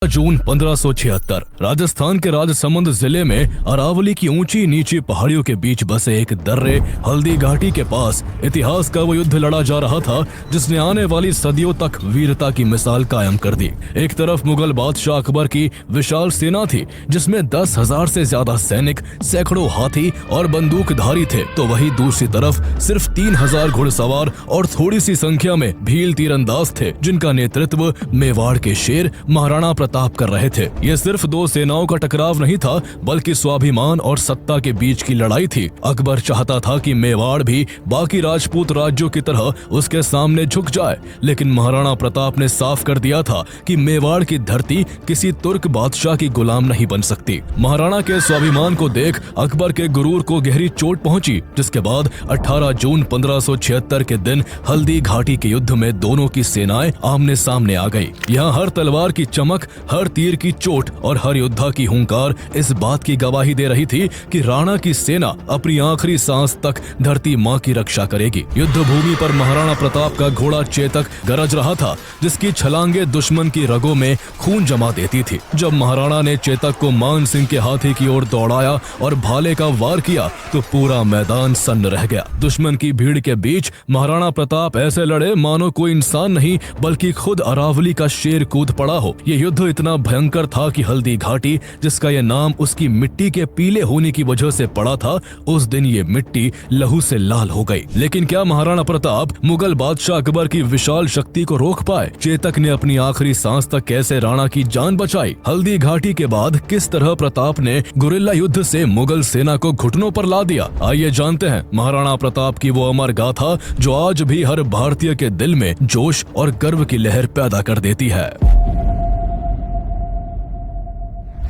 जून 1576 राजस्थान के राजसमंद जिले में अरावली की ऊंची नीची पहाड़ियों के बीच बसे एक दर्रे हल्दी घाटी के पास इतिहास का वो युद्ध लड़ा जा रहा था जिसने आने वाली सदियों तक वीरता की मिसाल कायम कर दी। एक तरफ मुगल बादशाह अकबर की विशाल सेना थी जिसमें 10,000 से ज्यादा सैनिक, सैकड़ों हाथी और बंदूकधारी थे, तो वहीं दूसरी तरफ सिर्फ 3,000 घुड़सवार और थोड़ी सी संख्या में भील तीरंदाज थे जिनका नेतृत्व मेवाड़ के शेर महाराणा प्रताप कर रहे थे। यह सिर्फ दो सेनाओं का टकराव नहीं था बल्कि स्वाभिमान और सत्ता के बीच की लड़ाई थी। अकबर चाहता था कि मेवाड़ भी बाकी राजपूत राज्यों की तरह उसके सामने झुक जाए, लेकिन महाराणा प्रताप ने साफ कर दिया था कि मेवाड़ की धरती किसी तुर्क बादशाह की गुलाम नहीं बन सकती। महाराणा के स्वाभिमान को देख अकबर के गुरूर को गहरी चोट पहुंची, जिसके बाद 18 जून 1576 के दिन हल्दी घाटी के युद्ध में दोनों की सेनाएं आमने सामने आ गई। यहाँ हर तलवार की चमक, हर तीर की चोट और हर योद्धा की हुंकार इस बात की गवाही दे रही थी कि राणा की सेना अपनी आखिरी सांस तक धरती माँ की रक्षा करेगी। युद्ध भूमि पर महाराणा प्रताप का घोड़ा चेतक गरज रहा था जिसकी छलांगे दुश्मन की रगों में खून जमा देती थी। जब महाराणा ने चेतक को मान सिंह के हाथी की ओर दौड़ाया और भाले का वार किया तो पूरा मैदान सन्न रह गया। दुश्मन की भीड़ के बीच महाराणा प्रताप ऐसे लड़े मानो कोई इंसान नहीं बल्कि खुद अरावली का शेर कूद पड़ा हो। ये युद्ध इतना भयंकर था कि हल्दी घाटी, जिसका ये नाम उसकी मिट्टी के पीले होने की वजह से पड़ा था, उस दिन ये मिट्टी लहू से लाल हो गई। लेकिन क्या महाराणा प्रताप मुगल बादशाह अकबर की विशाल शक्ति को रोक पाए? चेतक ने अपनी आखिरी सांस तक कैसे राणा की जान बचाई? हल्दी घाटी के बाद किस तरह प्रताप ने गुरिल्ला युद्ध से मुगल सेना को घुटनों पर ला दिया? आइए जानते हैं महाराणा प्रताप की वो अमर गाथा जो आज भी हर भारतीय के दिल में जोश और गर्व की लहर पैदा कर देती है।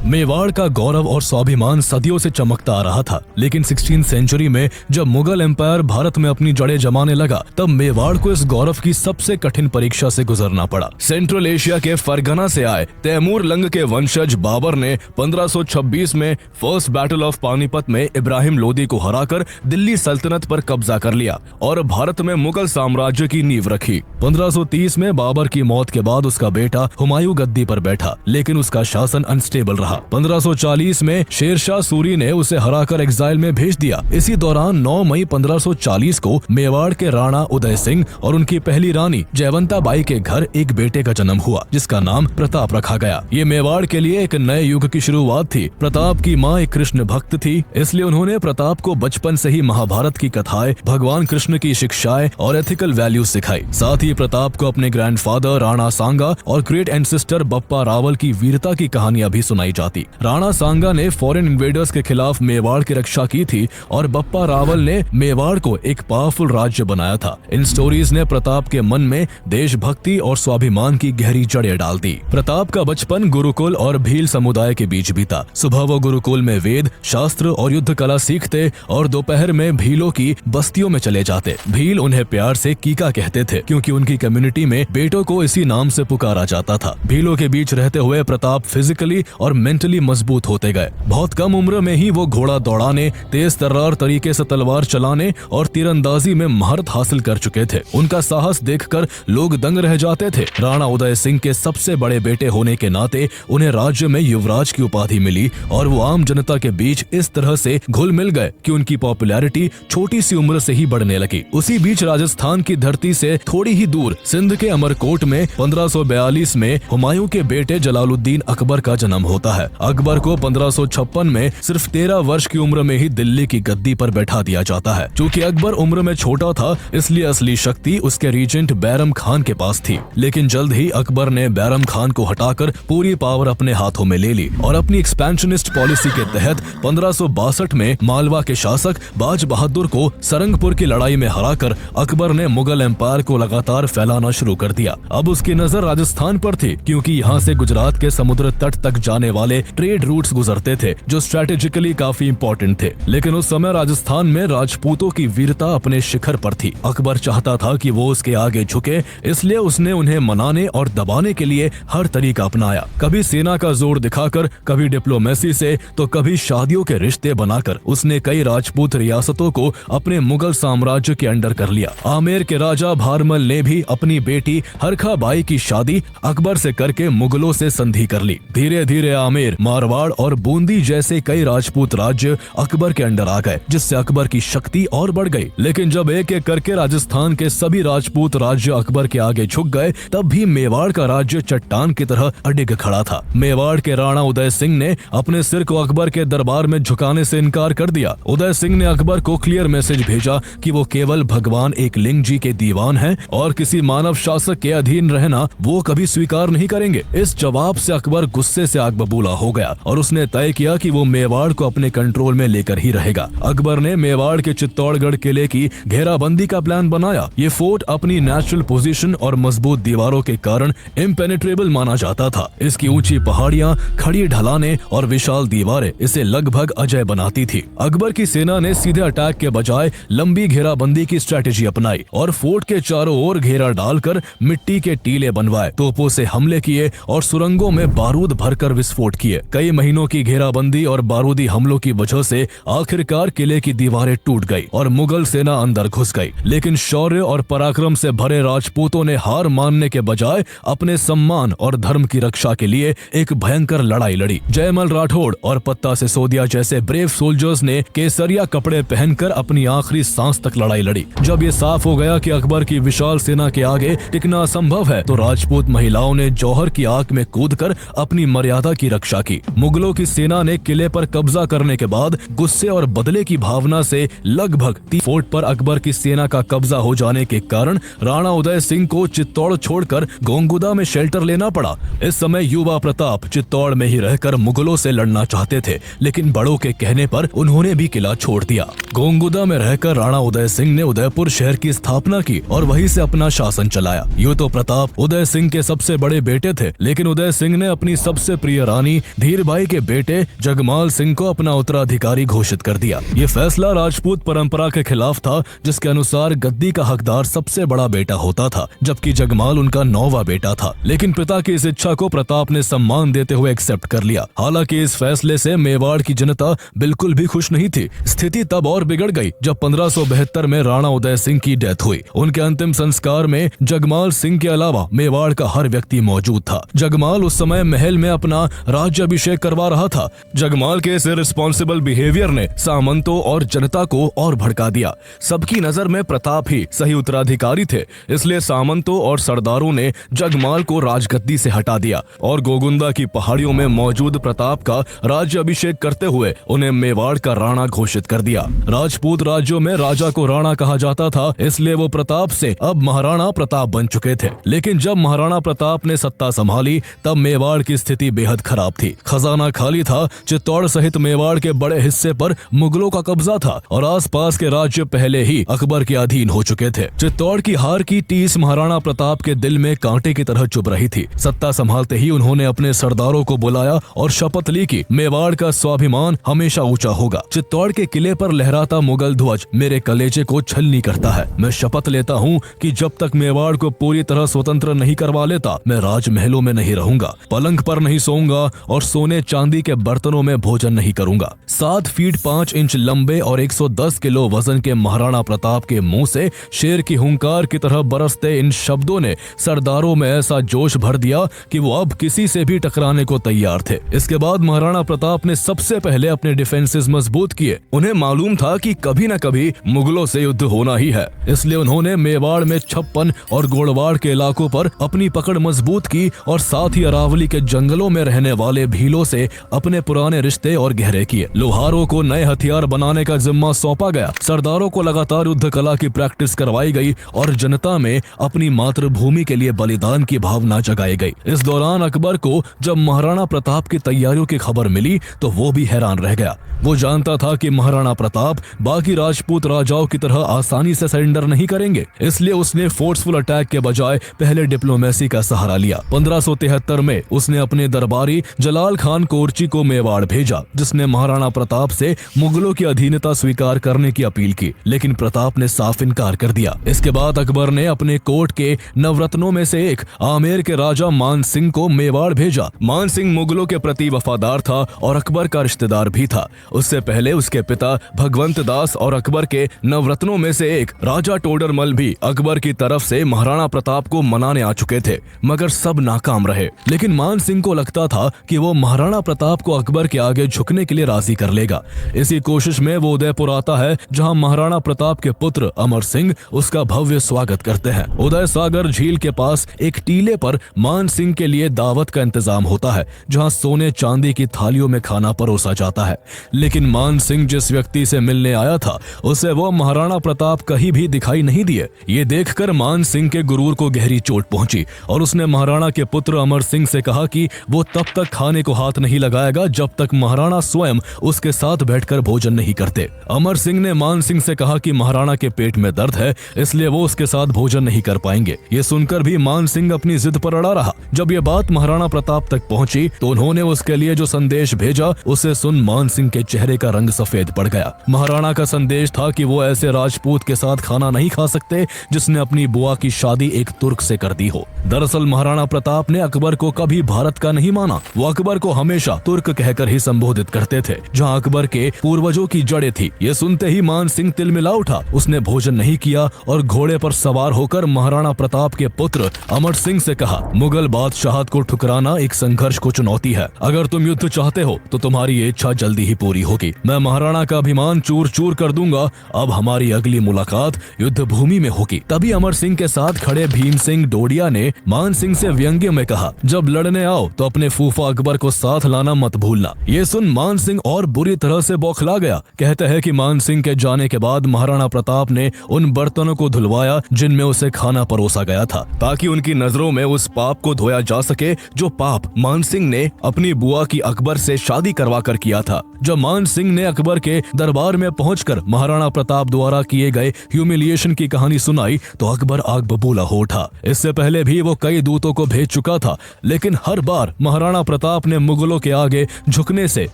मेवाड़ का गौरव और स्वाभिमान सदियों से चमकता आ रहा था, लेकिन 16वीं सेंचुरी में जब मुगल एम्पायर भारत में अपनी जड़ें जमाने लगा तब मेवाड़ को इस गौरव की सबसे कठिन परीक्षा से गुजरना पड़ा। सेंट्रल एशिया के फरगना से आए तैमूर लंग के वंशज बाबर ने 1526 में फर्स्ट बैटल ऑफ पानीपत में इब्राहिम लोदी को हराकर दिल्ली सल्तनत पर कब्जा कर लिया और भारत में मुगल साम्राज्य की नींव रखी। 1530 में बाबर की मौत के बाद उसका बेटा हुमायूं गद्दी पर बैठा, लेकिन उसका शासन अनस्टेबल रहा। 1540 में शेरशाह सूरी ने उसे हराकर एग्जाइल में भेज दिया। इसी दौरान 9 मई 1540 को मेवाड़ के राणा उदय सिंह और उनकी पहली रानी जयवंता बाई के घर एक बेटे का जन्म हुआ जिसका नाम प्रताप रखा गया। ये मेवाड़ के लिए एक नए युग की शुरुआत थी। प्रताप की माँ एक कृष्ण भक्त थी, इसलिए उन्होंने प्रताप को बचपन से ही महाभारत की कथाएं, भगवान कृष्ण की शिक्षाएं और एथिकल वैल्यूज सिखाई। साथ ही प्रताप को अपने ग्रैंडफादर राणा सांगा और ग्रेट एंसेस्टर बप्पा रावल की वीरता की कहानियां भी सुनाई जाती। राणा सांगा ने फॉरेन इन्वेडर्स के खिलाफ मेवाड़ की रक्षा की थी और बप्पा रावल ने मेवाड़ को एक पावरफुल राज्य बनाया था। इन स्टोरीज ने प्रताप के मन में देशभक्ति और स्वाभिमान की गहरी जड़ें डाल दी। प्रताप का बचपन गुरुकुल और भील समुदाय के बीच बीता। सुबह वो गुरुकुल में वेद, शास्त्र और युद्ध कला सीखते और दोपहर में भीलों की बस्तियों में चले जाते। भील उन्हें प्यार से कीका कहते थे क्योंकि उनकी कम्युनिटी में बेटों को इसी नाम से पुकारा जाता था। भीलों के बीच रहते हुए प्रताप फिजिकली और मेंटली मजबूत होते गए। बहुत कम उम्र में ही वो घोड़ा दौड़ाने, तेज तर्रार तरीके से तलवार चलाने और तीरंदाजी में महारत हासिल कर चुके थे। उनका साहस देखकर लोग दंग रह जाते थे। राणा उदय सिंह के सबसे बड़े बेटे होने के नाते उन्हें राज्य में युवराज की उपाधि मिली और वो आम जनता के बीच इस तरह से घुल मिल गए कि उनकी पॉपुलैरिटी छोटी सी उम्र से ही बढ़ने लगी। उसी बीच राजस्थान की धरती से थोड़ी ही दूर सिंध के अमरकोट में 1542 में हुमायूं के बेटे जलालुद्दीन अकबर का जन्म होता है। अकबर को 1556 में सिर्फ 13 वर्ष की उम्र में ही दिल्ली की गद्दी पर बैठा दिया जाता है। चूँकि अकबर उम्र में छोटा था इसलिए असली शक्ति उसके रीजेंट बैरम खान के पास थी, लेकिन जल्द ही अकबर ने बैरम खान को हटाकर पूरी पावर अपने हाथों में ले ली और अपनी एक्सपेंशनिस्ट पॉलिसी के तहत 1562 में मालवा के शासक बाज बहादुर को सरंगपुर की लड़ाई में हराकर अकबर ने मुगल एम्पायर को लगातार फैलाना शुरू कर दिया। अब उसकी नजर राजस्थान पर थी क्योंकि यहाँ से गुजरात के समुद्र तट तक जाने वाले वाले ट्रेड रूट्स गुजरते थे जो स्ट्रेटेजिकली काफी इंपॉर्टेंट थे। लेकिन उस समय राजस्थान में राजपूतों की वीरता अपने शिखर पर थी। अकबर चाहता था कि वो उसके आगे झुके, इसलिए उसने उन्हें मनाने और दबाने के लिए हर तरीका अपनाया। कभी सेना का जोर दिखाकर, कभी डिप्लोमेसी से, तो कभी शादियों के रिश्ते बनाकर उसने कई राजपूत रियासतों को अपने मुगल साम्राज्य के अंडर कर लिया। आमेर के राजा भारमल ने भी अपनी बेटी हरखा बाई की शादी अकबर से करके मुगलों से संधि कर ली। धीरे धीरे आमेर, मारवाड़ और बूंदी जैसे कई राजपूत राज्य अकबर के अंडर आ गए, जिससे अकबर की शक्ति और बढ़ गई। लेकिन जब एक एक करके राजस्थान के सभी राजपूत राज्य अकबर के आगे झुक गए, तब भी मेवाड़ का राज्य चट्टान की तरह अडिग खड़ा था। मेवाड़ के राणा उदय सिंह ने अपने सिर को अकबर के दरबार में झुकाने से इनकार कर दिया। उदय सिंह ने अकबर को क्लियर मैसेज भेजा कि वो केवल भगवान एकलिंग जी के दीवान हैं और किसी मानव शासक के अधीन रहना वो कभी स्वीकार नहीं करेंगे। इस जवाब से अकबर गुस्से से आग बबूला हो गया और उसने तय किया कि वो मेवाड़ को अपने कंट्रोल में लेकर ही रहेगा। अकबर ने मेवाड़ के चित्तौड़गढ़ किले की घेराबंदी का प्लान बनाया। ये फोर्ट अपनी नेचुरल पोजीशन और मजबूत दीवारों के कारण इम्पेनेट्रेबल माना जाता था। इसकी ऊंची पहाड़ियां, खड़ी ढलानें और विशाल दीवारें इसे लगभग अजय बनाती थी। अकबर की सेना ने सीधे अटैक के बजाय लंबी घेराबंदी की स्ट्रेटेजी अपनाई और फोर्ट के चारों ओर घेरा डालकर मिट्टी के टीले बनवाए, तोपों से हमले किए और सुरंगों में बारूद भरकर विस्फोट किए। कई महीनों की घेराबंदी और बारूदी हमलों की वजह से आखिरकार किले की दीवारें टूट गई और मुगल सेना अंदर घुस गई। लेकिन शौर्य और पराक्रम से भरे राजपूतों ने हार मानने के बजाय अपने सम्मान और धर्म की रक्षा के लिए एक भयंकर लड़ाई लड़ी। जयमल राठौड़ और पत्ता सिसोदिया जैसे ब्रेव सोल्जर्स ने केसरिया कपड़े पहनकर अपनी आखिरी सांस तक लड़ाई लड़ी। जब ये साफ हो गया कि अकबर की विशाल सेना के आगे टिकना असंभव है, तो राजपूत महिलाओं ने जौहर की आग में कूदकर अपनी मर्यादा की रक्षा की। मुगलों की सेना ने किले पर कब्जा करने के बाद गुस्से और बदले की भावना से लगभग फोर्ट पर अकबर की सेना का कब्जा हो जाने के कारण राणा उदय सिंह को चित्तौड़ छोड़कर गोंगुदा में शेल्टर लेना पड़ा। इस समय युवा प्रताप चित्तौड़ में ही रहकर मुगलों से लड़ना चाहते थे, लेकिन बड़ों के कहने पर उन्होंने भी किला छोड़ दिया। गोंगुदा में रहकर राणा उदय सिंह ने उदयपुर शहर की स्थापना की और वहीं से अपना शासन चलाया। यूं तो प्रताप उदय सिंह के सबसे बड़े बेटे थे, लेकिन उदय सिंह ने अपनी सबसे प्रिय रानी धीरबाई के बेटे जगमाल सिंह को अपना उत्तराधिकारी घोषित कर दिया। ये फैसला राजपूत परंपरा के खिलाफ था, जिसके अनुसार गद्दी का हकदार सबसे बड़ा बेटा होता था, जबकि जगमाल उनका 9वां बेटा था। लेकिन पिता की इस इच्छा को प्रताप ने सम्मान देते हुए एक्सेप्ट कर लिया। हालांकि इस फैसले से मेवाड़ की जनता बिल्कुल भी खुश नहीं थी। स्थिति तब और बिगड़ गई जब 1572 में राणा उदय सिंह की डेथ हुई। उनके अंतिम संस्कार में जगमाल सिंह के अलावा मेवाड़ का हर व्यक्ति मौजूद था। जगमाल उस समय महल में अपना राज्याभिषेक करवा रहा था। जगमाल के इस इररिस्पॉन्सिबल बिहेवियर ने सामंतों और जनता को और भड़का दिया। सबकी नजर में प्रताप ही सही उत्तराधिकारी थे, इसलिए सामंतों और सरदारों ने जगमाल को राजगद्दी से हटा दिया और गोगुंदा की पहाड़ियों में मौजूद प्रताप का राज्याभिषेक करते हुए उन्हें मेवाड़ का राणा घोषित कर दिया। राजपूत राज्यों में राजा को राणा कहा जाता था, इसलिए वो प्रताप से अब महाराणा प्रताप बन चुके थे। लेकिन जब महाराणा प्रताप ने सत्ता संभाली, तब मेवाड़ की स्थिति बेहद खराब थी। खजाना खाली था, चित्तौड़ सहित मेवाड़ के बड़े हिस्से पर मुगलों का कब्जा था और आसपास के राज्य पहले ही अकबर के अधीन हो चुके थे। चित्तौड़ की हार की टीस महाराणा प्रताप के दिल में कांटे की तरह चुभ रही थी। सत्ता संभालते ही उन्होंने अपने सरदारों को बुलाया और शपथ ली कि मेवाड़ का स्वाभिमान हमेशा ऊंचा होगा। चित्तौड़ के किले पर लहराता मुगल ध्वज मेरे कलेजे को छलनी करता है। मैं शपथ लेता हूँ कि जब तक मेवाड़ को पूरी तरह स्वतंत्र नहीं करवा लेता, मैं राजमहलों में नहीं रहूंगा, पलंग पर नहीं सोऊंगा और सोने चांदी के बर्तनों में भोजन नहीं करूंगा। 7 फीट 5 इंच लंबे और 110 किलो वजन के महाराणा प्रताप के मुंह से शेर की हुंकार की तरह बरसते इन शब्दों ने सरदारों में ऐसा जोश भर दिया कि वो अब किसी से भी टकराने को तैयार थे। इसके बाद महाराणा प्रताप ने सबसे पहले अपने डिफेंसेस मजबूत किए। उन्हें मालूम था कि कभी न कभी मुगलों से युद्ध होना ही है, इसलिए उन्होंने मेवाड़ में 56 और गोड़वाड़ के इलाकों पर अपनी पकड़ मजबूत की और साथ ही अरावली के जंगलों में रहने वाले भीलों से अपने पुराने रिश्ते और गहरे किए। लोहारों को नए हथियार बनाने का जिम्मा सौंपा गया। सरदारों को लगातार युद्ध कला की प्रैक्टिस करवाई गई और जनता में अपनी मातृभूमि के लिए बलिदान की भावना जगाई गई। इस दौरान अकबर को जब महाराणा प्रताप की तैयारियों की खबर मिली तो वो भी हैरान रह गया। वो जानता था कि महाराणा प्रताप बाकी राजपूत राजाओं की तरह आसानी से सरेंडर नहीं करेंगे, इसलिए उसने फोर्सफुल अटैक के बजाय पहले डिप्लोमेसी का सहारा लिया। 1573 में उसने अपने दरबारी जलाल खान कोर्ची को मेवाड़ भेजा, जिसने महाराणा प्रताप से मुगलों की अधीनता स्वीकार करने की अपील की, लेकिन प्रताप ने साफ इनकार कर दिया। इसके बाद अकबर ने अपने कोर्ट के नवरत्नों में से एक आमेर के राजा मान सिंह को मेवाड़ भेजा। मान सिंह मुगलों के प्रति वफादार था और अकबर का रिश्तेदार भी था। उससे पहले उसके पिता भगवंत दास और अकबर के नवरत्नों में से एक राजा टोडरमल भी अकबर की तरफ से महाराणा प्रताप को मनाने आ चुके थे, मगर सब नाकाम रहे। लेकिन मान सिंह को लगता था कि वो महाराणा प्रताप को अकबर के आगे झुकने के लिए राजी कर लेगा। इसी कोशिश में वो उदयपुर आता है, जहां महाराणा प्रताप के पुत्र अमर सिंह उसका भव्य स्वागत करते हैं। उदय सागर झील के पास एक टीले पर मान सिंह के लिए दावत का इंतजाम होता है, जहां सोने चांदी की थालियों में खाना परोसा जाता है। लेकिन मान सिंह जिस व्यक्ति से मिलने आया था, उसे वो महाराणा प्रताप कहीं भी दिखाई नहीं दिए। ये देखकर मान सिंह के गुरूर को गहरी चोट पहुंची और उसने महाराणा के पुत्र अमर सिंह से कहा कि वो तब तक खाने को हाथ नहीं लगाएगा जब तक महाराणा स्वयं उसके साथ बैठकर भोजन नहीं करते। अमर सिंह ने मान सिंह से कहा कि महाराणा के पेट में दर्द है, इसलिए वो उसके साथ भोजन नहीं कर पाएंगे। ये सुनकर भी मान सिंह अपनी जिद पर अड़ा रहा। जब ये बात महाराणा प्रताप तक पहुंची तो उन्होंने उसके लिए जो संदेश भेजा, उसे सुन मान सिंह के चेहरे का रंग सफेद पड़ गया। महाराणा का संदेश था कि वो ऐसे राजपूत के साथ खाना नहीं खा सकते जिसने अपनी बुआ की शादी एक तुर्क से कर दी हो। दरअसल महाराणा प्रताप ने अकबर को कभी भारत का नहीं माना। वो अकबर को हमेशा तुर्क कहकर ही संबोधित करते थे, जहां अकबर के पूर्वजों की जड़ें थी। ये सुनते ही मान सिंह तिलमिला उठा। उसने भोजन नहीं किया और घोड़े पर सवार होकर महाराणा प्रताप के पुत्र अमर सिंह से कहा, मुगल बादशाहत को ठुकराना एक संघर्ष को चुनौती है। अगर तुम युद्ध चाहते हो तो तुम्हारी ये इच्छा जल्दी ही पूरी होगी। मैं महाराणा का अभिमान चूर चूर कर दूंगा। अब हमारी अगली मुलाकात युद्ध भूमि में होगी। तभी अमर सिंह के साथ खड़े भीम सिंह डोडिया ने मान सिंह से व्यंग्य में कहा, जब लड़ने आओ तो अपने फूफा अकबर को साथ लाना मत भूलना। ये सुन मान सिंह और बुरी तरह से बौखला गया। कहते हैं कि मान सिंह के जाने के बाद महाराणा प्रताप ने उन बर्तनों को धुलवाया जिनमें उसे खाना परोसा गया था, ताकि उनकी नजरों में उस पाप को धोया जा सके जो पाप मान सिंह ने अपनी बुआ की अकबर से शादी करवा कर किया था। जब मान सिंह ने अकबर के दरबार में पहुंचकर महाराणा प्रताप द्वारा किए गए ह्यूमिलिएशन की कहानी सुनाई तो अकबर आग बबूला हो उठा। इससे पहले भी वो कई दूतों को भेज चुका था, लेकिन हर बार महाराणा प्रताप ने मुगलों के आगे झुकने से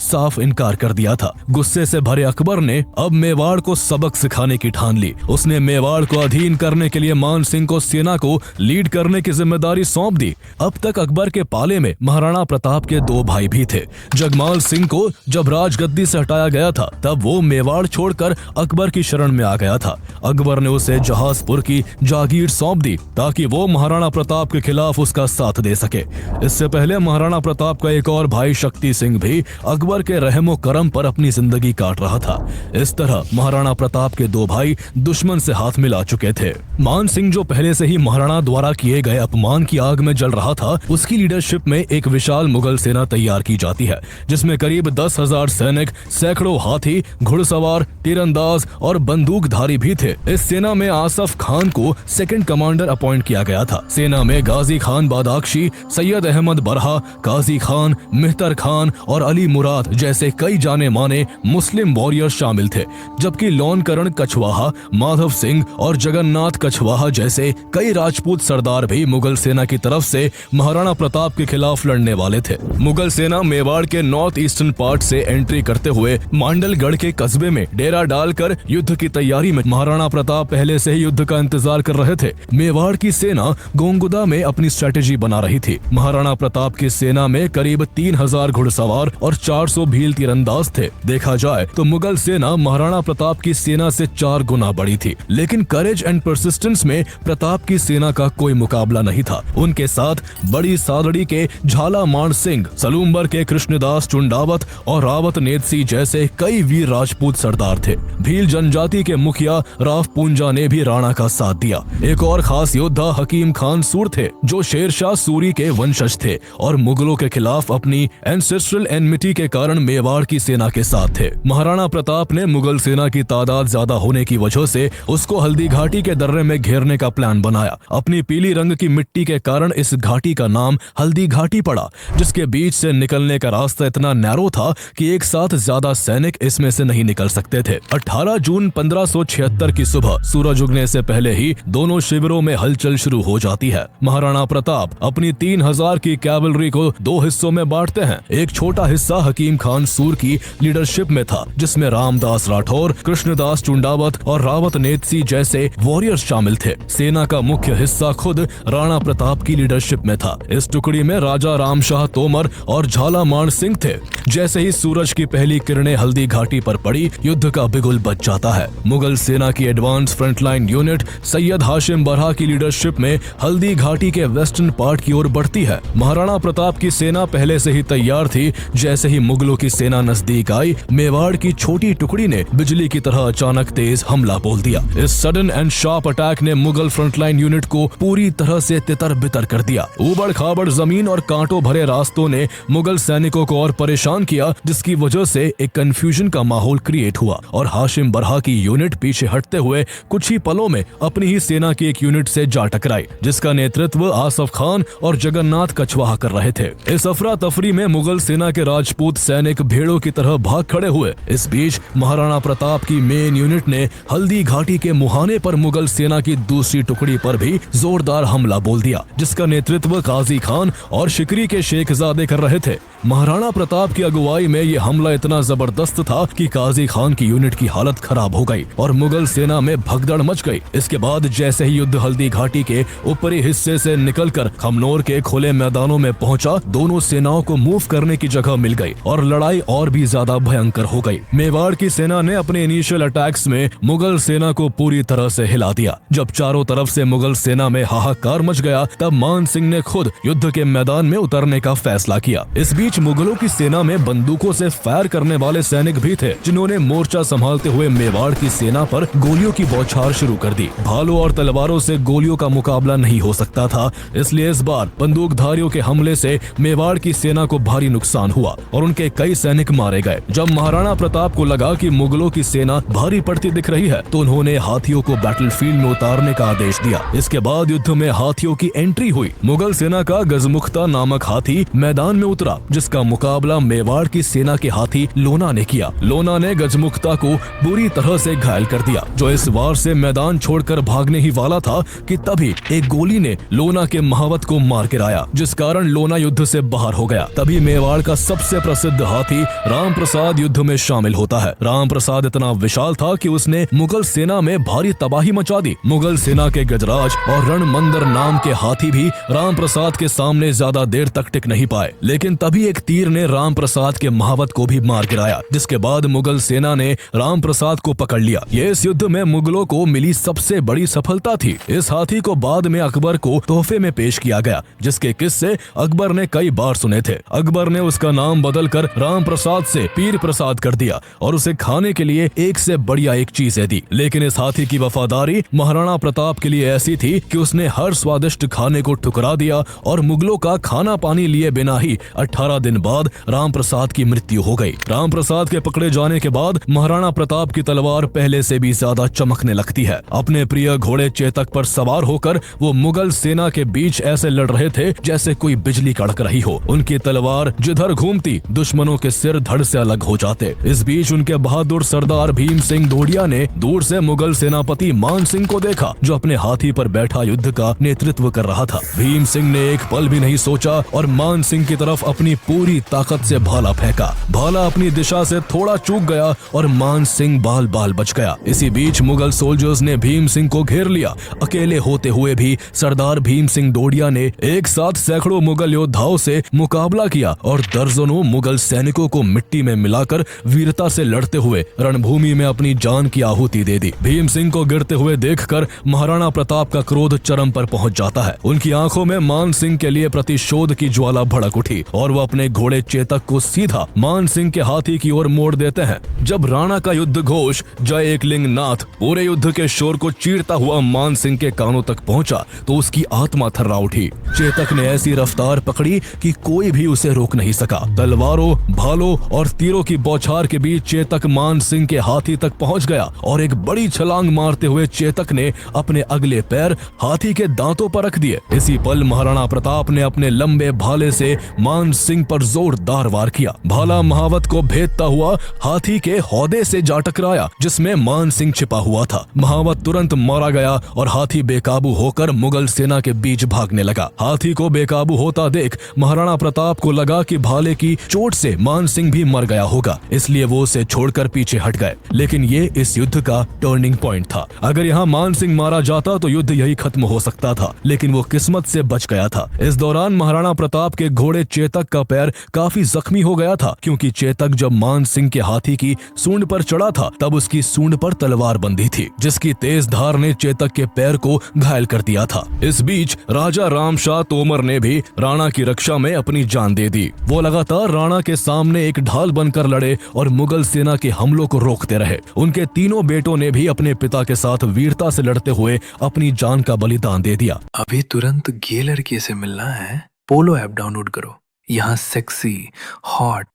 साफ इनकार कर दिया था। गुस्से से भरे अकबर ने अब मेवाड़ को सबक सिखाने की ठान ली। उसने मेवाड़ को अधीन करने के लिए मान सिंह को सेना को लीड करने की जिम्मेदारी सौंप दी। अब तक अकबर के पाले में महाराणा प्रताप के दो भाई भी थे। जगमाल सिंह को जब राजगद्दी से हटाया गया था, तब वो मेवाड़ छोड़कर अकबर की शरण में आ गया था। अकबर ने उसे जहाजपुर की जागीर सौंप दी ताकि वो महाराणा प्रताप के खिलाफ उसका साथ दे सके। इससे पहले महाराणा प्रताप का एक और भाई शक्ति सिंह भी अकबर के रहमो करम पर अपनी जिंदगी काट रहा था। इस तरह महाराणा प्रताप के दो भाई दुश्मन से हाथ मिला चुके थे। मान सिंह, जो पहले से ही महाराणा द्वारा किए गए अपमान की आग में जल रहा था, उसकी लीडरशिप में एक विशाल मुगल सेना तैयार की जाती है, जिसमें करीब 10,000 सैनिक, सैकड़ों हाथी, घुड़सवार, तीरंदाज और बंदूकधारी भी थे। इस सेना में आसफ खान को सेकंड कमांडर अपॉइंट किया गया था। सेना में गाजी खान बादाख्शी, सैयद अहमद बरहा, काजी खान, मेहतर खान और अली मुराद जैसे कई जाने माने मुस्लिम वॉरियर शामिल थे, जबकि लोनकरण कछवाहा, माधव सिंह और जगन्नाथ कछवाहा जैसे कई राजपूत सरदार भी मुगल सेना की तरफ से महाराणा प्रताप के खिलाफ लड़ने वाले थे। मुगल सेना मेवाड़ के नॉर्थ ईस्टर्न पार्ट से एंट्री करते हुए मांडलगढ़ के कस्बे में डेरा डालकर युद्ध की तैयारी में। महाराणा प्रताप पहले से ही युद्ध का इंतजार कर रहे थे। मेवाड़ की सेना गोंगुदा में अपनी स्ट्रेटेजी बना रही थी। महाराणा प्रताप की सेना में करीब 3,000 घुड़सवार और 400 भील तीरंदाज थे। देखा जाए तो मुगल सेना महाराणा प्रताप की सेना से 4 गुना बड़ी थी, लेकिन करेज एंड परसिस्टेंस में प्रताप की सेना का कोई मुकाबला नहीं था। उनके साथ बड़ी सादड़ी के झाला मान सिंह, सलूम्बर के कृष्णदास चुंडावत और रावत नेतसी जैसे कई वीर राजपूत सरदार थे। भील जनजाति के मुखिया राव पूंजा ने भी राणा का साथ दिया। एक और खास योद्धा हकीम खान सूर थे, जो शेरशाह सूरी के वंशज थे और मुगलों के खिलाफ अपनी एंसेस्ट्रल एनमिटी के कारण मेवाड़ की सेना के साथ थे। महाराणा प्रताप ने मुगल सेना की तादाद ज्यादा होने की वजह से उसको हल्दी घाटी के दर्रे में घेरने का प्लान बनाया। अपनी पीली रंग की मिट्टी के कारण इस घाटी का नाम हल्दी घाटी पड़ा, जिसके बीच से निकलने का रास्ता इतना नैरो था कि एक साथ ज्यादा सैनिक इसमें से नहीं निकल सकते थे। 18 जून 1576 की सुबह सूरज उगने से पहले ही दोनों शिविरों में हलचल शुरू हो जाती है। महाराणा प्रताप अपनी 3000 की कैवलरी को 2 हिस्सों में बांटते हैं। एक छोटा हिस्सा हकीम खान सूर की लीडरशिप में था, जिसमें रामदास राठौर, कृष्णदास चुंडावत और रावत नेतसी जैसे वॉरियर्स शामिल थे। सेना का मुख्य हिस्सा खुद राणा प्रताप की लीडरशिप में था। इस टुकड़ी में राजा रामशाह तोमर और झालामान सिंह थे। जैसे ही सूरज की पहली किरणें हल्दी घाटी पर पड़ी, युद्ध का बिगुल बज जाता है। मुगल सेना की advance frontline unit Syed Hashim बरहा की लीडरशिप में हल्दी घाटी के वेस्टर्न पार्ट की ओर बढ़ती है। महाराणा प्रताप की सेना पहले से ही तैयार थी। जैसे ही मुगलों की सेना नजदीक आई, मेवाड़ की छोटी टुकड़ी ने बिजली की तरह अचानक तेज हमला बोल दिया। इस सडन एंड शार्प अटैक ने मुगल फ्रंटलाइन यूनिट को पूरी तरह से तितर बितर कर दिया। उबड़ खाबड़ जमीन और कांटों भरे रास्तों ने मुगल सैनिकों को और परेशान किया, जिसकी वजह से एक कंफ्यूजन का माहौल क्रिएट हुआ और हाशिम बरहा की यूनिट पीछे हटते हुए कुछ ही पलों में अपनी ही सेना की एक यूनिट से जा टकराई, जिसका नेतृत्व आसफ खान और जगन्नाथ कछवाहा कर रहे थे। इस अफरा तफरी में मुगल सेना के राजपूत सैनिक भेड़ों की तरह भाग खड़े हुए। इस बीच महाराणा प्रताप की मेन यूनिट ने हल्दी घाटी के मुहाने पर मुगल सेना की दूसरी टुकड़ी पर भी जोरदार हमला बोल दिया, जिसका नेतृत्व काजी खान और शिकरी के शेखजादे कर रहे थे। महाराणा प्रताप की अगुवाई में यह हमला इतना जबरदस्त था कि काजी खान की यूनिट की हालत खराब हो गई और मुगल सेना में भगदड़ मच गई। इसके बाद जैसे ही युद्ध हल्दी घाटी के ऊपरी हिस्से से निकलकर खमनोर के खुले मैदानों में पहुंचा, दोनों सेनाओं को मूव करने की जगह मिल गई और लड़ाई और भी ज्यादा भयंकर हो गई। मेवाड़ की सेना ने अपने इनिशियल अटैक्स में मुगल सेना को पूरी तरह से हिला दिया। जब चारों तरफ से मुगल सेना में हाहाकार मच गया, तब मान सिंह ने खुद युद्ध के मैदान में उतरने का फैसला किया। इस बीच मुगलों की सेना में बंदूकों से फायर करने वाले सैनिक भी थे, जिन्होंने मोर्चा संभालते हुए मेवाड़ की सेना पर गोलियों की बौछार शुरू कर दी। भालों और तलवारों से गोलियों का मुकाबला नहीं हो सकता था, इसलिए इस बार बंदूकधारियों के हमले से मेवाड़ की सेना को भारी नुकसान हुआ और उनके कई सैनिक मारे गए। जब महाराणा प्रताप को लगा कि मुगलों की सेना भारी पड़ती दिख रही है, तो उन्होंने हाथियों को बैटलफील्ड में उतारने का आदेश दिया। इसके बाद युद्ध में हाथियों की एंट्री हुई। मुगल सेना का गजमुख्ता नामक हाथी मैदान में उतरा, जिसका मुकाबला मेवाड़ की सेना के हाथी लोना ने किया। लोना ने गजमुख्ता को बुरी तरह से घायल कर दिया, जो इस वार से मैदान छोड़कर भागने ही वाला था कि तभी एक गोली ने लोना के महावत को मार गिराया, जिस कारण लोना युद्ध से बाहर हो गया। तभी मेवाड़ का सबसे प्रसिद्ध हाथी राम प्रसाद युद्ध में शामिल होता है। राम प्रसाद इतना विशाल था कि उसने मुगल सेना में भारी तबाही मचा दी। मुगल सेना के गजराज और रणमंदर नाम के हाथी भी राम प्रसाद के सामने ज्यादा देर तक टिक नहीं पाए, लेकिन तभी एक तीर ने राम प्रसाद के महावत को भी मार गिराया, जिसके बाद मुगल सेना ने राम प्रसाद को पकड़ लिया। ये इस युद्ध में मुगलों को मिली सबसे बड़ी सफलता थी। इस हाथी को बाद में अकबर को तोहफे में पेश किया गया, जिसके किस्से अकबर ने कई बार सुने थे। अकबर ने उसका नाम बदलकर राम प्रसाद से पीर प्रसाद कर दिया और उसे खाने के लिए एक से बढ़िया एक चीजें दी। लेकिन इस हाथी की वफादारी महाराणा प्रताप के लिए ऐसी थी कि उसने हर स्वादिष्ट खाने को ठुकरा दिया और मुगलों का खाना पानी लिए बिना ही 18 दिन बाद राम प्रसाद की मृत्यु हो गई। राम प्रसाद के पकड़े जाने के बाद महाराणा प्रताप की तलवार पहले से भी ज्यादा चमकने लगती है। अपने प्रिय घोड़े चेतक पर सवार होकर वो मुगल सेना के बीच ऐसे लड़ रहे थे जैसे कोई बिजली कड़क रही हो। उनकी तलवार जिधर घूमती, दुश्मनों के सिर धड़ से अलग हो जाते। इस बीच उनके बहादुर सरदार भीम सिंह दोडिया ने दूर से मुगल सेनापति मान सिंह को देखा, जो अपने हाथी पर बैठा युद्ध का नेतृत्व कर रहा था। भीम सिंह ने एक पल भी नहीं सोचा और मान सिंह की तरफ अपनी पूरी ताकत से भाला फेंका। भाला अपनी दिशा से थोड़ा चूक गया और मान सिंह बाल बाल बच गया। इसी बीच मुगल सोल्जर्स ने भीम सिंह को घेर लिया। अकेले होते हुए भी सरदार भीम सिंह दोडिया ने एक साथ सैकड़ों मुगल योद्धाओं से मुकाबला किया और दर्जनों मुगल सैनिकों को मिट्टी में मिलाकर वीरता से लड़ते हुए रणभूमि में अपनी जान की आहुति दे दी। भीम सिंह को गिरते हुए देखकर महाराणा प्रताप का क्रोध चरम पर पहुंच जाता है। उनकी आंखों में मान सिंह के लिए प्रतिशोध की ज्वाला भड़क उठी और वो अपने घोड़े चेतक को सीधा मान सिंह के हाथी की ओर मोड़ देते हैं। जब राणा का युद्ध घोष जय एकलिंग नाथ पूरे युद्ध के शोर को चीरता हुआ मान सिंह के कानों तक पहुंचा, तो उसकी आत्मा थर्रा उठी। चेतक ने ऐसी रफ्तार पकड़ी कि कोई भी उसे रोक नहीं सका। तलवारों, भालों और तीरों की बौछार के बीच चेतक मान सिंह के हाथी तक पहुंच गया और एक बड़ी छलांग मारते हुए चेतक ने अपने अगले पैर हाथी के दांतों पर रख दिए। इसी पल महाराणा प्रताप ने अपने लंबे भाले से मान सिंह पर जोरदार वार किया। भाला महावत को भेदता हुआ हाथी के हौदे से जा टकराया जिसमें मान सिंह छिपा हुआ था। महावत तुरंत मारा गया और हाथी बेकाबू होकर मुगल सेना के बीच भागने लगा। हाथी को बेकाबू होता देख महाराणा प्रताप को लगा कि भाले की चोट से मान सिंह भी मर गया होगा, इसलिए वो उसे छोड़कर पीछे हट गए। लेकिन ये इस युद्ध का टर्निंग पॉइंट था। अगर यहाँ मान सिंह मारा जाता तो युद्ध यही खत्म हो सकता था, लेकिन वो किस्मत से बच गया था। इस दौरान महाराणा प्रताप के घोड़े चेतक का पैर काफी जख्मी हो गया था, क्योंकि चेतक जब मान सिंह के हाथी की सूंड पर चढ़ा था तब उसकी सूंड पर तलवार बंधी थी, जिसकी तेज धार ने चेतक के पैर को घायल कर दिया था। इस बीच राजा रामशाह तोमर ने भी राणा की रक्षा में अपनी जान दे दी। वो लगातार राणा के सामने एक ढाल बनकर लड़े और मुगल सेना के हमलों को रोकते रहे। उनके तीनों बेटों ने भी अपने पिता के साथ वीरता से लड़ते हुए अपनी जान का बलिदान दे दिया। अभी तुरंत ये लड़की से मिलना है? पोलो ऐप डाउनलोड करो। यहाँ सेक्सी, हॉट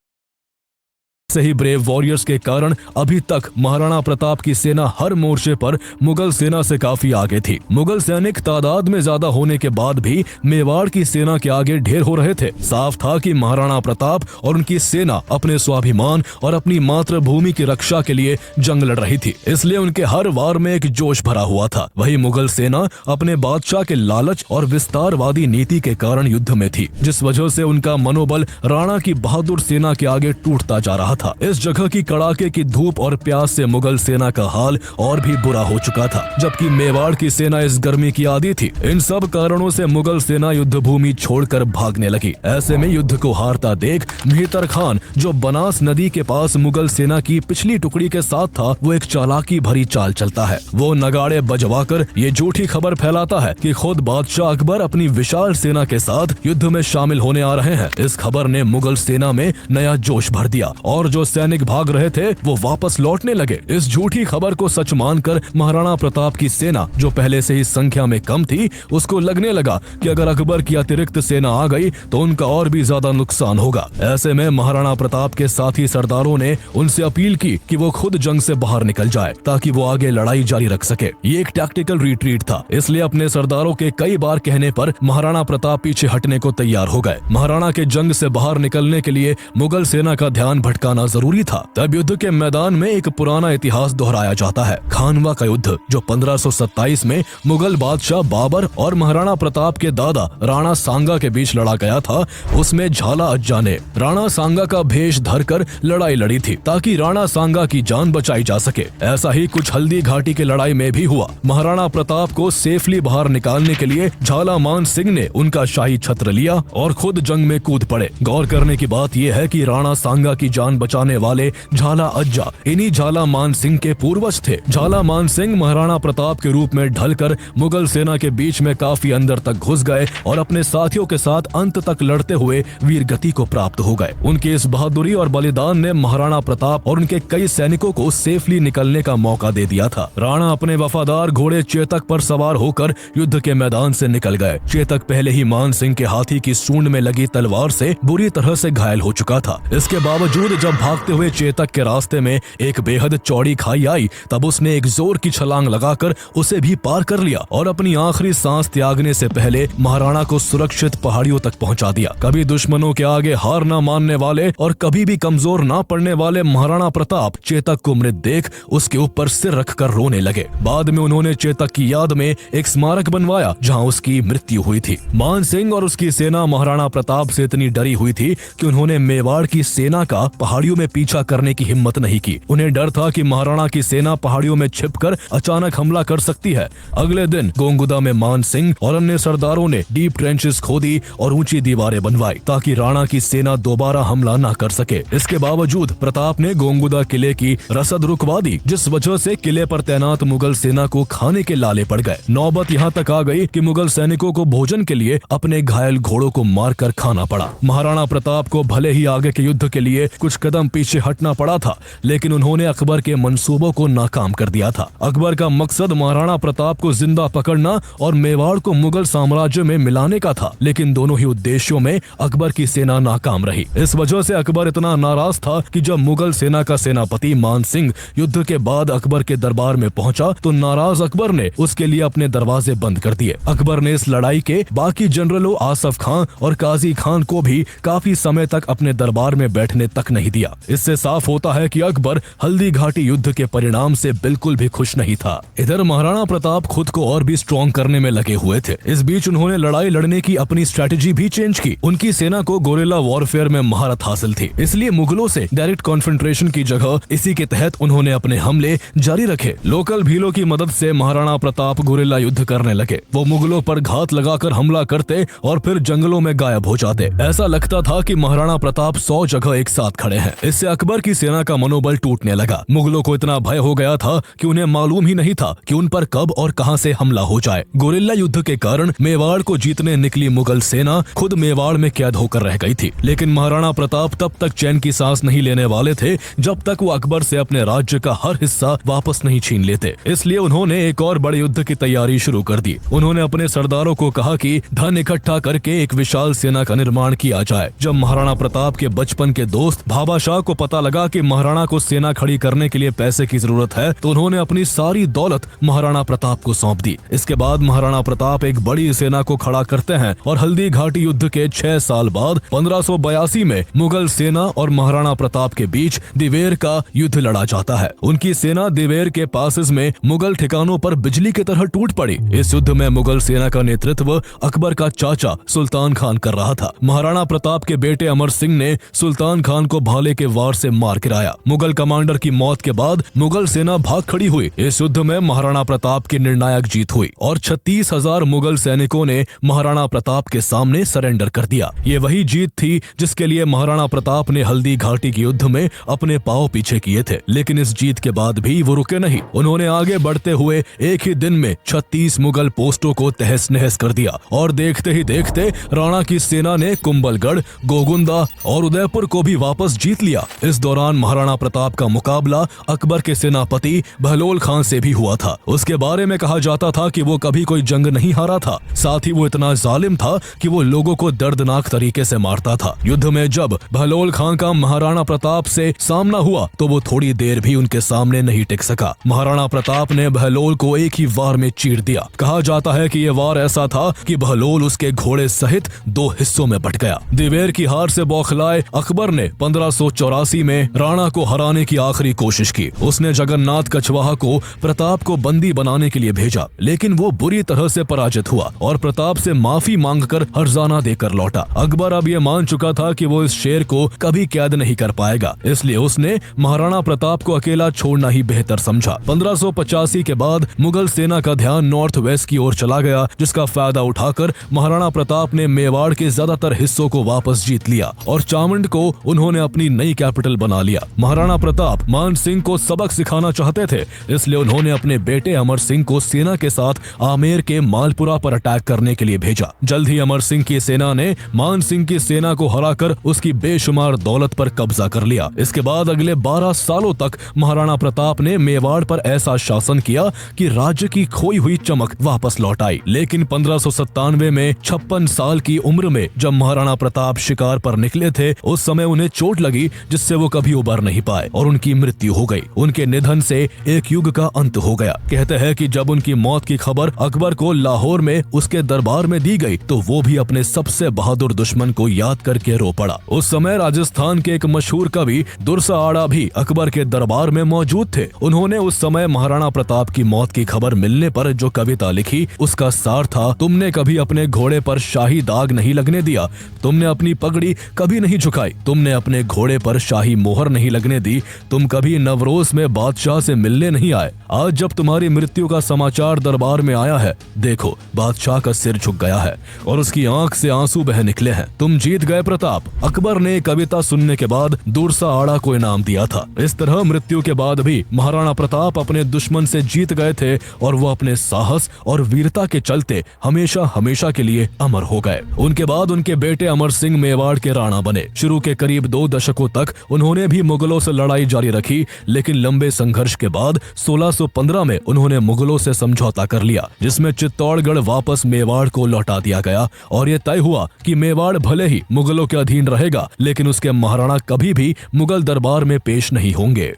से ही ब्रेव वॉरियर्स के कारण अभी तक महाराणा प्रताप की सेना हर मोर्चे पर मुगल सेना से काफी आगे थी। मुगल सैनिक तादाद में ज्यादा होने के बाद भी मेवाड़ की सेना के आगे ढेर हो रहे थे। साफ था कि महाराणा प्रताप और उनकी सेना अपने स्वाभिमान और अपनी मातृभूमि की रक्षा के लिए जंग लड़ रही थी, इसलिए उनके हर वार में एक जोश भरा हुआ था। वही मुगल सेना अपने बादशाह के लालच और विस्तारवादी नीति के कारण युद्ध में थी, जिस वजह से उनका मनोबल राणा की बहादुर सेना के आगे टूटता जा रहा था। इस जगह की कड़ाके की धूप और प्यास से मुगल सेना का हाल और भी बुरा हो चुका था, जबकि मेवाड़ की सेना इस गर्मी की आदी थी। इन सब कारणों से मुगल सेना युद्ध भूमि छोड़कर भागने लगी। ऐसे में युद्ध को हारता देख मेहतर खान, जो बनास नदी के पास मुगल सेना की पिछली टुकड़ी के साथ था, वो एक चालाकी भरी चाल चलता है। वो नगाड़े बजवाकर ये झूठी खबर फैलाता है कि खुद बादशाह अकबर अपनी विशाल सेना के साथ युद्ध में शामिल होने आ रहे हैं। इस खबर ने मुगल सेना में नया जोश भर दिया और जो सैनिक भाग रहे थे वो वापस लौटने लगे। इस झूठी खबर को सच मानकर महाराणा प्रताप की सेना, जो पहले से ही संख्या में कम थी, उसको लगने लगा कि अगर अकबर की अतिरिक्त सेना आ गई तो उनका और भी ज्यादा नुकसान होगा। ऐसे में महाराणा प्रताप के साथी सरदारों ने उनसे अपील की कि वो खुद जंग से बाहर निकल जाए ताकि वो आगे लड़ाई जारी रख सके। ये एक टैक्टिकल रिट्रीट था, इसलिए अपने सरदारों के कई बार कहने पर महाराणा प्रताप पीछे हटने को तैयार हो गए। महाराणा के जंग से बाहर निकलने के लिए मुगल सेना का ध्यान भटकाना जरूरी था। तब युद्ध के मैदान में एक पुराना इतिहास दोहराया जाता है, खानवा का युद्ध, जो 1527 में मुगल बादशाह बाबर और महाराणा प्रताप के दादा राणा सांगा के बीच लड़ा गया था। उसमें झाला अज्जा ने राणा सांगा का भेष धरकर लड़ाई लड़ी थी ताकि राणा सांगा की जान बचाई जा सके। ऐसा ही कुछ हल्दी घाटी की लड़ाई में भी हुआ। महाराणा प्रताप को सेफली बाहर निकालने के लिए झाला मान सिंह ने उनका शाही छत्र लिया और खुद जंग में कूद पड़े। गौर करने की बात यह है कि राणा सांगा की जान बचाने वाले झाला अज्जा इन्हीं झाला मान सिंह के पूर्वज थे। झाला मान सिंह महाराणा प्रताप के रूप में ढलकर मुगल सेना के बीच में काफी अंदर तक घुस गए और अपने साथियों के साथ अंत तक लड़ते हुए वीर गति को प्राप्त हो गए। उनकी इस बहादुरी और बलिदान ने महाराणा प्रताप और उनके कई सैनिकों को सेफली निकलने का मौका दे दिया था। राणा अपने वफादार घोड़े चेतक पर सवार होकर युद्ध के मैदान से निकल गए। चेतक पहले ही मान सिंह के हाथी की सूंड में लगी तलवार से बुरी तरह से घायल हो चुका था। इसके बावजूद जब भागते हुए चेतक के रास्ते में एक बेहद चौड़ी खाई आई, तब उसने एक जोर की छलांग लगाकर उसे भी पार कर लिया और अपनी आखिरी सांस त्यागने से पहले महाराणा को सुरक्षित पहाड़ियों तक पहुंचा दिया। कभी दुश्मनों के आगे हार न मानने वाले और कभी भी कमजोर न पड़ने वाले महाराणा प्रताप चेतक को मृत देख उसके ऊपर सिर रखकर रोने लगे। बाद में उन्होंने चेतक की याद में एक स्मारक बनवाया जहां उसकी मृत्यु हुई थी। मान सिंह और उसकी सेना महाराणा प्रताप से इतनी डरी हुई थी कि उन्होंने मेवाड़ की सेना का पहाड़ियों में पीछा करने की हिम्मत नहीं की। उन्हें डर था कि महाराणा की सेना पहाड़ियों में छिपकर अचानक हमला कर सकती है। अगले दिन गोंगुदा में मान सिंह और अन्य सरदारों ने डीप ट्रेंचेस खोदी और ऊंची दीवारें बनवाई ताकि राणा की सेना दोबारा हमला न कर सके। इसके बावजूद प्रताप ने गोंगुदा किले की रसद रुकवा दी, जिस वजह से किले पर तैनात मुगल सेना को खाने के लाले पड़ गए। नौबत यहाँ तक आ गई कि मुगल सैनिकों को भोजन के लिए अपने घायल घोड़ों को मारकर खाना पड़ा। महाराणा प्रताप को भले ही आगे के युद्ध के लिए कुछ कदम पीछे हटना पड़ा था, लेकिन उन्होंने अकबर के मंसूबों को नाकाम कर दिया था। अकबर का मकसद महाराणा प्रताप को जिंदा पकड़ना और मेवाड़ को मुगल साम्राज्य में मिलाने का था, लेकिन दोनों ही उद्देश्यों में अकबर की सेना नाकाम रही। इस वजह से अकबर इतना नाराज था कि जब मुगल सेना का सेनापति मान सिंह युद्ध के बाद अकबर के दरबार में पहुंचा तो नाराज अकबर ने उसके लिए अपने दरवाजे बंद कर दिए। अकबर ने इस लड़ाई के बाकी जनरलों आसफ खान और काजी खान को भी काफी समय तक अपने दरबार में बैठने तक नहीं दिया। दिया। इससे साफ होता है कि अकबर हल्दी घाटी युद्ध के परिणाम से बिल्कुल भी खुश नहीं था। इधर महाराणा प्रताप खुद को और भी स्ट्रॉन्ग करने में लगे हुए थे। इस बीच उन्होंने लड़ाई लड़ने की अपनी स्ट्रेटेजी भी चेंज की। उनकी सेना को गोरिल्ला वॉरफेयर में महारत हासिल थी, इसलिए मुगलों से डायरेक्ट कॉन्फ्रंट्रेशन की जगह इसी के तहत उन्होंने अपने हमले जारी रखे। लोकल भीलों की मदद से महाराणा प्रताप गोरिल्ला युद्ध करने लगे। वो मुगलों पर घात लगाकर हमला करते और फिर जंगलों में गायब हो जाते। ऐसा लगता था कि महाराणा प्रताप 100 जगह एक साथ खड़े हैं। इससे अकबर की सेना का मनोबल टूटने लगा। मुगलों को इतना भय हो गया था कि उन्हें मालूम ही नहीं था कि उन पर कब और कहां से हमला हो जाए। गोरिल्ला युद्ध के कारण मेवाड़ को जीतने निकली मुगल सेना खुद मेवाड़ में कैद होकर रह गई थी। लेकिन महाराणा प्रताप तब तक चैन की सांस नहीं लेने वाले थे जब तक वो अकबर से अपने राज्य का हर हिस्सा वापस नहीं छीन लेते। इसलिए उन्होंने एक और बड़े युद्ध की तैयारी शुरू कर दी। उन्होंने अपने सरदारों को कहा कि धन इकट्ठा करके एक विशाल सेना का निर्माण किया जाए। जब महाराणा प्रताप के बचपन के दोस्त भाबा शाह को पता लगा कि महाराणा को सेना खड़ी करने के लिए पैसे की जरूरत है, तो उन्होंने अपनी सारी दौलत महाराणा प्रताप को सौंप दी। इसके बाद महाराणा प्रताप एक बड़ी सेना को खड़ा करते हैं और हल्दी घाटी युद्ध के 6 साल बाद 1582 में मुगल सेना और महाराणा प्रताप के बीच दिवेर का युद्ध लड़ा जाता है। उनकी सेना दिवेर के पासेस में मुगल ठिकानों पर बिजली की तरह टूट पड़ी। इस युद्ध में मुगल सेना का नेतृत्व अकबर का चाचा सुल्तान खान कर रहा था। महाराणा प्रताप के बेटे अमर सिंह ने सुल्तान खान को भाले के वार से मार गिराया। मुगल कमांडर की मौत के बाद मुगल सेना भाग खड़ी हुई। इस युद्ध में महाराणा प्रताप की निर्णायक जीत हुई और 36,000 मुगल सैनिकों ने महाराणा प्रताप के सामने सरेंडर कर दिया। ये वही जीत थी जिसके लिए महाराणा प्रताप ने हल्दी घाटी के युद्ध में अपने पांव पीछे किए थे। लेकिन इस जीत के बाद भी वो रुके नहीं। उन्होंने आगे बढ़ते हुए एक ही दिन में 36 मुगल पोस्टों को तहस नहस कर दिया और देखते ही देखते राणा की सेना ने कुंभलगढ़, गोगुंदा और उदयपुर को भी वापस जीत लिया। इस दौरान महाराणा प्रताप का मुकाबला अकबर के सेनापति बहलोल खान से भी हुआ था। उसके बारे में कहा जाता था कि वो कभी कोई जंग नहीं हारा था। साथ ही वो इतना जालिम था कि वो लोगों को दर्दनाक तरीके से मारता था। युद्ध में जब बहलोल खान का महाराणा प्रताप से सामना हुआ तो वो थोड़ी देर भी उनके सामने नहीं टिक सका। महाराणा प्रताप ने बहलोल को एक ही वार में चीर दिया। कहा जाता है कि ये वार ऐसा था कि बहलोल उसके घोड़े सहित 2 हिस्सों में बट गया। दिवेर की हार से बौखलाए अकबर ने 1584 में राणा को हराने की आखिरी कोशिश की। उसने जगन्नाथ कछवाहा को प्रताप को बंदी बनाने के लिए भेजा, लेकिन वो बुरी तरह से पराजित हुआ और प्रताप से माफी मांगकर हर्जाना देकर लौटा। अकबर अब ये मान चुका था कि वो इस शेर को कभी कैद नहीं कर पाएगा, इसलिए उसने महाराणा प्रताप को अकेला छोड़ना ही बेहतर समझा। 1585 के बाद मुगल सेना का ध्यान नॉर्थ वेस्ट की ओर चला गया, जिसका फायदा उठाकर महाराणा प्रताप ने मेवाड़ के ज्यादातर हिस्सों को वापस जीत लिया और चामुंड को उन्होंने अपनी नई कैपिटल बना लिया। महाराणा प्रताप मान सिंह को सबक सिखाना चाहते थे, इसलिए उन्होंने अपने बेटे अमर सिंह को सेना के साथ आमेर के मालपुरा पर अटैक करने के लिए भेजा। जल्द ही अमर सिंह की सेना ने मान सिंह की सेना को हराकर उसकी बेशुमार दौलत पर कब्जा कर लिया। इसके बाद अगले 12 सालों तक महाराणा प्रताप ने मेवाड़ पर ऐसा शासन किया कि राज्य की खोई हुई चमक वापस लौट आई। लेकिन 1597 में 56 साल की उम्र में जब महाराणा प्रताप शिकार पर निकले थे, उस समय उन्हें चोट लगी जिससे वो कभी उबर नहीं पाए और उनकी मृत्यु हो गई। उनके निधन से एक युग का अंत हो गया। कहते हैं कि जब उनकी मौत की खबर अकबर को लाहौर में उसके दरबार में दी गई तो वो भी अपने सबसे बहादुर दुश्मन को याद करके रो पड़ा। उस समय राजस्थान के एक मशहूर कवि दुर्सा आड़ा भी अकबर के दरबार में मौजूद थे। उन्होंने उस समय महाराणा प्रताप की मौत की खबर मिलने पर जो कविता लिखी उसका सार था, तुमने कभी अपने घोड़े पर शाही दाग नहीं लगने दिया, तुमने अपनी पगड़ी कभी नहीं झुकाई, तुमने अपने घोड़े पर शाही मोहर नहीं लगने दी, तुम कभी नवरोज में बादशाह से मिलने नहीं आए। आज जब तुम्हारी मृत्यु का समाचार दरबार में आया है, देखो बादशाह का सिर झुक गया है और उसकी आंख से आंसू बह निकले हैं। तुम जीत गए प्रताप। अकबर ने कविता सुनने के बाद दुर्सा आड़ा को इनाम दिया था। इस तरह मृत्यु के बाद भी महाराणा प्रताप अपने दुश्मन से जीत गए थे और वो अपने साहस और वीरता के चलते हमेशा हमेशा के लिए अमर हो गए। उनके बाद उनके बेटे अमर सिंह मेवाड़ के राणा बने। शुरू के करीब 2 दशकों तक उन्होंने भी मुगलों से लड़ाई जारी रखी, लेकिन लंबे संघर्ष के बाद 1615 में उन्होंने मुगलों से समझौता कर लिया, जिसमें चित्तौड़गढ़ वापस मेवाड़ को लौटा दिया गया और ये तय हुआ कि मेवाड़ भले ही मुगलों के अधीन रहेगा, लेकिन उसके महाराणा कभी भी मुगल दरबार में पेश नहीं होंगे।